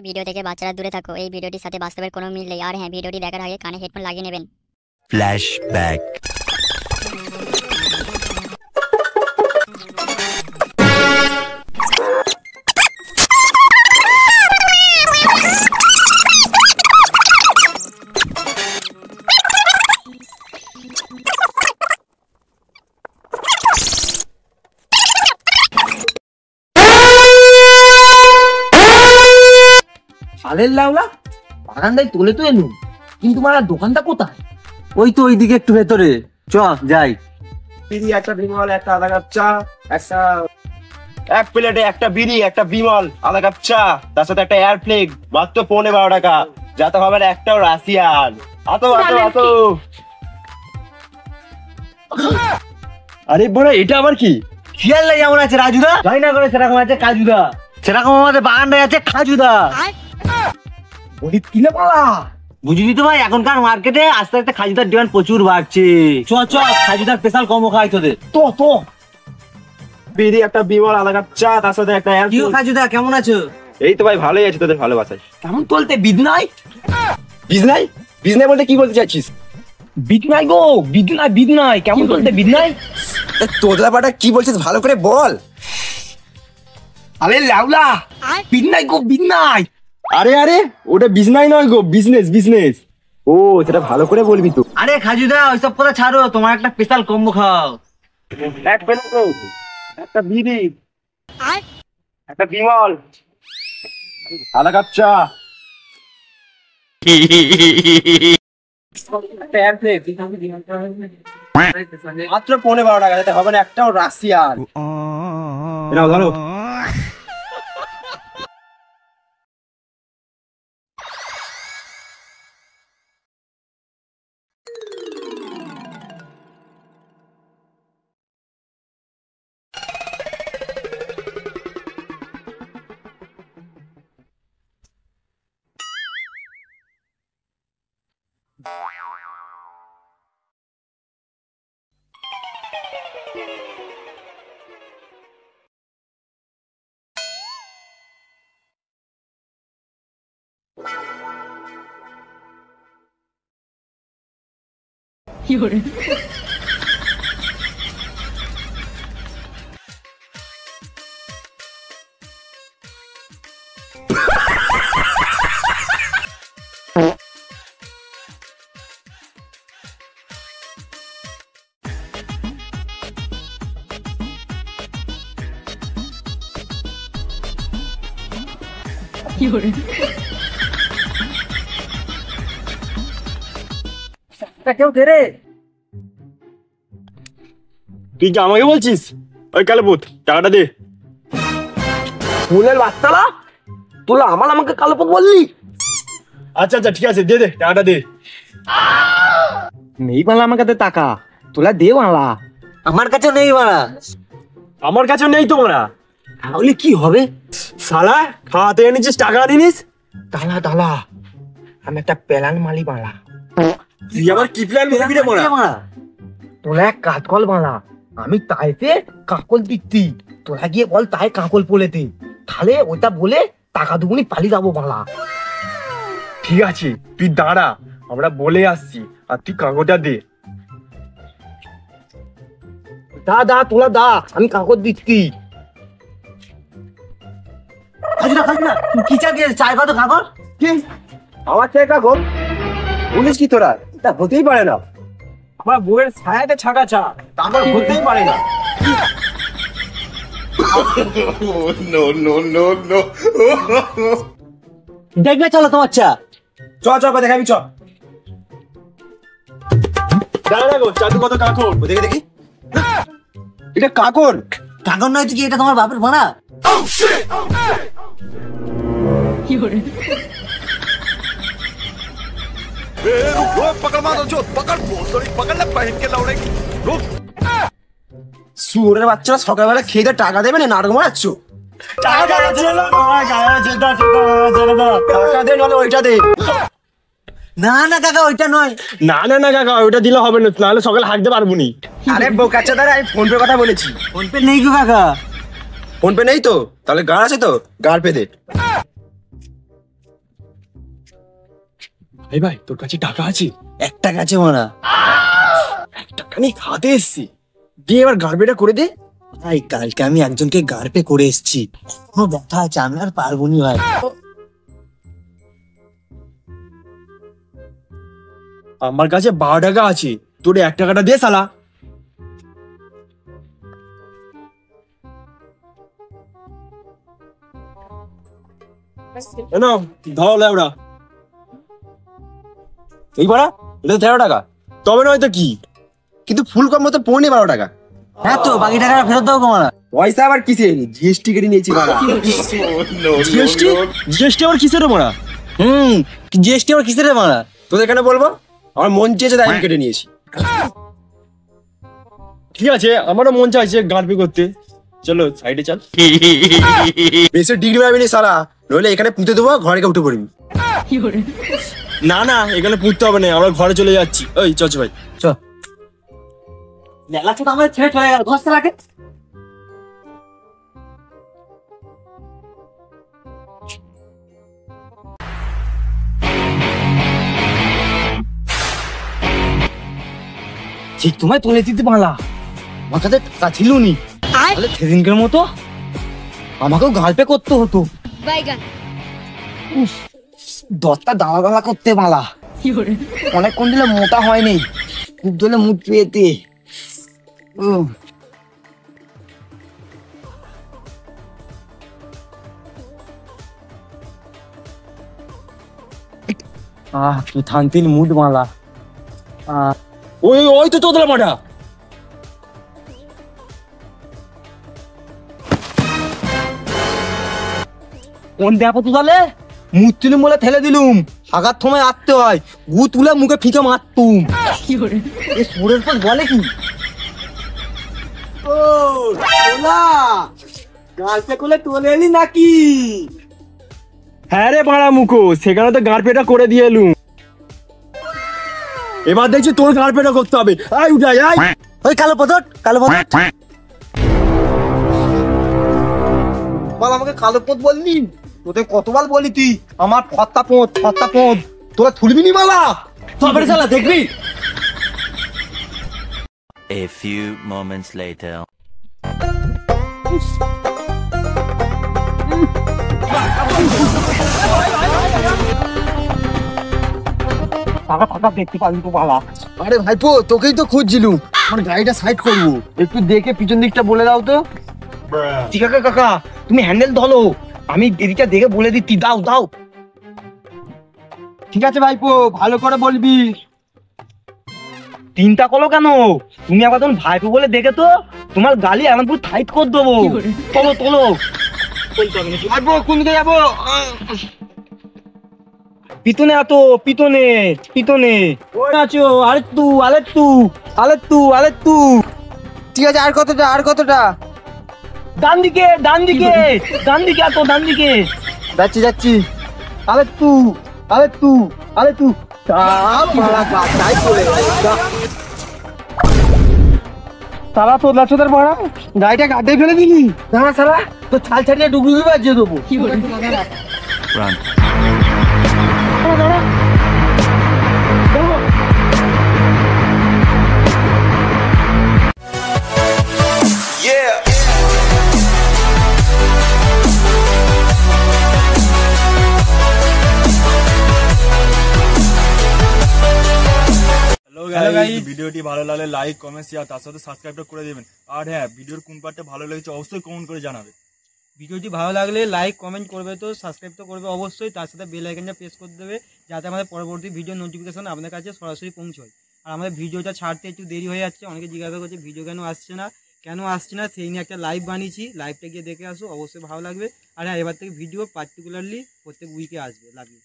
Video থেকে বাচ্চারা দূরে থাকো। এই ভিডিওটির সাথে বাস্তবের কোনো মিল নেই। আর হ্যাঁ, ভিডিওটি দেখার আগে কানে হেডফোন লাগিয়ে নেবেন। ফ্ল্যাশব্যাক। সালের লাউলা বারান্দায় তোলে তো এলুম, কিন্তু মারা দোকানটা কোথায়? ওই তো ওইদিকে একটু ভেতরে, চ যাই। বিড়ি একটা বিমল একটা আধা কাপ চা, একটা এক প্লেটে একটা বিড়ি একটা বিমল আধা কাপ চা, তার সাথে একটা এয়ার প্লেগ, মাত্র 15-12 টাকা। যাতে হবে না একটাও রাশিয়ান। আতো আতো আতো। আরে বড়, এটা আবার কি? শিয়ালদা যেমন আছে রাজুদা, জয়না করে সেরকম আছে কাজুদা, সেরকম আমাদের বাগানটায় আছে খাজুদা। বলি কিলে পালা বুঝলি তো ভাই, এখনকার মার্কেটে আস্তে আস্তে খাজুদার ডিমান্ড প্রচুর বাড়ছে। চ চ, খাজুদার স্পেশাল কম্বো খাই তোদের। তো তো বিড়ি একটা বিমল আধা কাপ চা, তার সাথে একটা এয়ার কিও প্লেগ। খাজুদা, কেমন আছো? এই তো ভাই ভালোই আছে, তোদের ভালোবাসায়। কেমন চলতে? বিদনাই বিজনাই বিজনাই বলতে কি বলতে চাইছিস? বিদনাই গো, বিদনাই বিদনাই কেমন চলতে? বিদনাই তোদলা পাটা কি বলছিস ভালো করে বল। আরে লাউলা বিদনাই গো, বিদনাই। আরে আরে, ওটা বিজনাই নয় গো, বিজনেস বিজনেস। ও, সেটা ভালো করে বলবি তো। আরে খাজুদা ওইসব কথা ছাড়ো, তোমার একটা স্পেশাল কম্বো খাও। এক প্লেট, একটা বিড়ি, একটা বিমল, আধা কাপ চা, মাত্র 15-12 টাকা। যাতে হবে না একটাও রাশিয়ান। নাও ধরো। কেউ দে রে। তুই কি আমাকে বলছিস? ওই কালোপুত, টাকাটা দে। ফুলের বাচ্চালা তোলা আমাকে কালোপথ বললি? আচ্ছা আচ্ছা ঠিক আছে, দে দে টাকাটা দে। নেই বালা আমার কাছে টাকা, তোলা দে বালা। আমার কাছেও নেই মারা। আমার কাছে নেই তোমরা। তাহলে কি হবে? শালা, খাওয়াতে এনেছিস, টাকা আনিনিস। ডালা ডালা আমি একটা প্ল্যান মালি বালা। তুই আবার কি প্ল্যান করবি রে মোরা? তোলা এক কাকল বালা, আমি তাইতে কাকল দিচ্ছি, তোলা গিয়ে বল তাই কাকল পোলেতে, তাহলে ওইটা বলে টাকা দুগুনি পালিয়ে যাবো বালা। ঠিক আছে, তুই দাঁড়া, আমরা বলে আসছি, আর তুই কাগজটা দে। দা দা তোলা দা, আমি কাকল দিচ্ছি। খাজুদা খাজুদা, তুই কি চা দিয়েছিস? চায় কত কাকর? কি আমার থেকে কাগজ বলিস কি তোরা? তা হতেই পারে না। আমার বউয়ের ছায়াতে ছাকা চা, তারপর হতেই পারে না। দেখবে চলো তোমার চা। চ চ করে দেখাবি, চ। দাঁড়া না গো, চাঁদু কত কাকর দেখে দেখি। এটা কাকর? কাকর নয় তো কি, এটা তোমার বাপের ভাড়া। সুরের বাচ্চারা সকালবেলা খেয়ে টাকা দেবে না, নাটক মারাচ্ছ। টাকা দে, নাহলে ওইটা দে। না না কাকা, ওইটা নয়। না না না কাকা, ওইটা দিলে হবে না, নাহলে সকালে হাঁটতে পারবো নি। আরে বোকাচ্চা দাঁড়া, আমি ফোন পে কথা বলেছি। ফোন পে নেই গো কাকা। ফোন পে নেই তো? তাহলে গাড় আছে তো, গাড় পে দে। ভাই ভাই তোর কাছে টাকা আছে? একটা কাছে মারা টাকা নিয়ে খাতে এসছি, দিয়ে এবার গার্বেটা করে দে। ভাই কালকে আমি একজনকে গার্পে করে এসেছি, এখনো ব্যথা আছে, আমি আর পারবো নি ভাই। আমার কাছে 12 টাকা আছে, তোর 1 টাকাটা দে শালা। এনো ধরো লেবড়া। এই বাড়া, এটা তো 13 টাকা। তবে নয়তো কি, কিন্তু ফুল কম মতো 12.5 টাকা। হ্যাঁ তো বাকি টাকাটা ফেরত দাও কমারা। পয়সা আবার কিসের? জিএসটি কেটে নিয়েছি বাড়া। জিএসটি? জিএসটি আবার কিসের রে মারা? জিএসটি আবার কিসের মারা? তোদের কেন বলবো? আমার মন চেয়েছে তাই আমি কেটে নিয়েছি। ঠিক আছে, আমারও মন চাইছে গার্পি করতে, চলো সাইডে চল। বেশি ডিগ্রি পাবি নি সারা, নইলে এখানে পুঁতে দেবো, ঘরে উঠে পড়বি। না না, এখানে পুঁততে হবে না, আমরা ঘরে চলে যাচ্ছি। ওই চল ভাই চ। মেলা তো আমার ছেড়ে চলে গেল, ঘষতে লাগে। ঠিক তোমায় তুলে দিতে পারলা, আমার কাছে টাকা ছিল নি, তাহলে সেদিনকের মতো আমাকেও গালপে করতে হতো। দশটা দাঁড়া দাঁড়া করতে পারলা, অনেকক্ষণ দিলে মোটা হয়নি, খুব দিলে মুখ পেতে। তুই শান্তির মুড মালা। ওই ওই তো তোদলা মাঠা। কোন দেখো তো তাহলে মুখ তুলুম বলে ঠেলে দিলুম, আঘাত সময় আটতে হয়, গু তুলে মুখে ফিকে মারতুম। এ সুরের পর বলে কি গালপে কোলে তোলে এলি নাকি? হ্যাঁ রে বাড়া মুখো, সেখানে তো গার্পেটা করে দিয়ে এলুম, এবার দেখছি তোর গার্পেটা করতে হবে। আয় উঠাই আয়। ওই কালো পদট, কালো পদট বল, আমাকে কালো পদ বললি? তোদের কতবার বলি তুই আমার ফত্তা পদ, ফত্তা পদ, তোরা থুলবি নি মালা? তবে শালা দেখবি। A few moments later. টাকা টাকা দেখতে পাবি তো বাবা। আরে ভাইপো, তোকেই তো খুঁজছিলুম, আমার গাড়িটা সাইড করবো, একটু দেখে পিছন দিকটা বলে দাও তো। ঠিক আছে কাকা, তুমি হ্যান্ডেল ধরো, আমি এদিকটা দেখে বলে দিচ্ছি, দাও দাও। ঠিক আছে ভাইপো, ভালো করে বলবি। তিনটা করো কেন? তুমি আবার তখন ভাইপো বলে দেখে তো তোমার গালি এমন পুরো টাইট করে দেবো। চলো চলো ভাইপো, কোন দিকে যাবো? পিতনে আতো, পিতনে পিতনে আছো। আরেকটু আরেকটু আরেকটু আরেকটু। ঠিক আছে, আর কতটা আর কতটা? ডান দিকে ডান দিকে ডান দিকে আতো, ডান দিকে। যাচ্ছি যাচ্ছি, আরেকটু আরেকটু আরেকটু। তারা তোর লাচোদের মারা গাড়িটা গাড্ডে ফেলে দিলি। দাঁড়া সারা, তো ছাল ছাড়িয়ে ডুবুবি বাজিয়ে দেবো। Run. হ্যালো গাইস, ভিডিওটি ভালো লাগলে লাইক কমেন্ট শেয়ার, তার সাথে সাবস্ক্রাইবটা করে দেবেন। আর হ্যাঁ, ভিডিওর কোন পার্টটা ভালো লেগেছে অবশ্যই কমেন্ট করে জানাবে। ভিডিওটি ভালো লাগলে লাইক কমেন্ট করবে, তো সাবস্ক্রাইব তো করবে অবশ্যই, তার সাথে বেল আইকনটা প্রেস করে দেবে যাতে আমাদের পরবর্তী ভিডিও নোটিফিকেশন আপনার কাছে সরাসরি পৌঁছয়। আর আমাদের ভিডিওটা ছাড়তে একটু দেরি হয়ে যাচ্ছে, অনেকে জিজ্ঞাসা করছে ভিডিও কেন আসছে না, সেই নিয়ে একটা লাইভ বানিয়েছি, লাইভটা গিয়ে দেখে আসো, অবশ্যই ভালো লাগবে। আর হ্যাঁ, এবার থেকে ভিডিও পার্টিকুলারলি প্রত্যেক উইকে আসবে। Love you.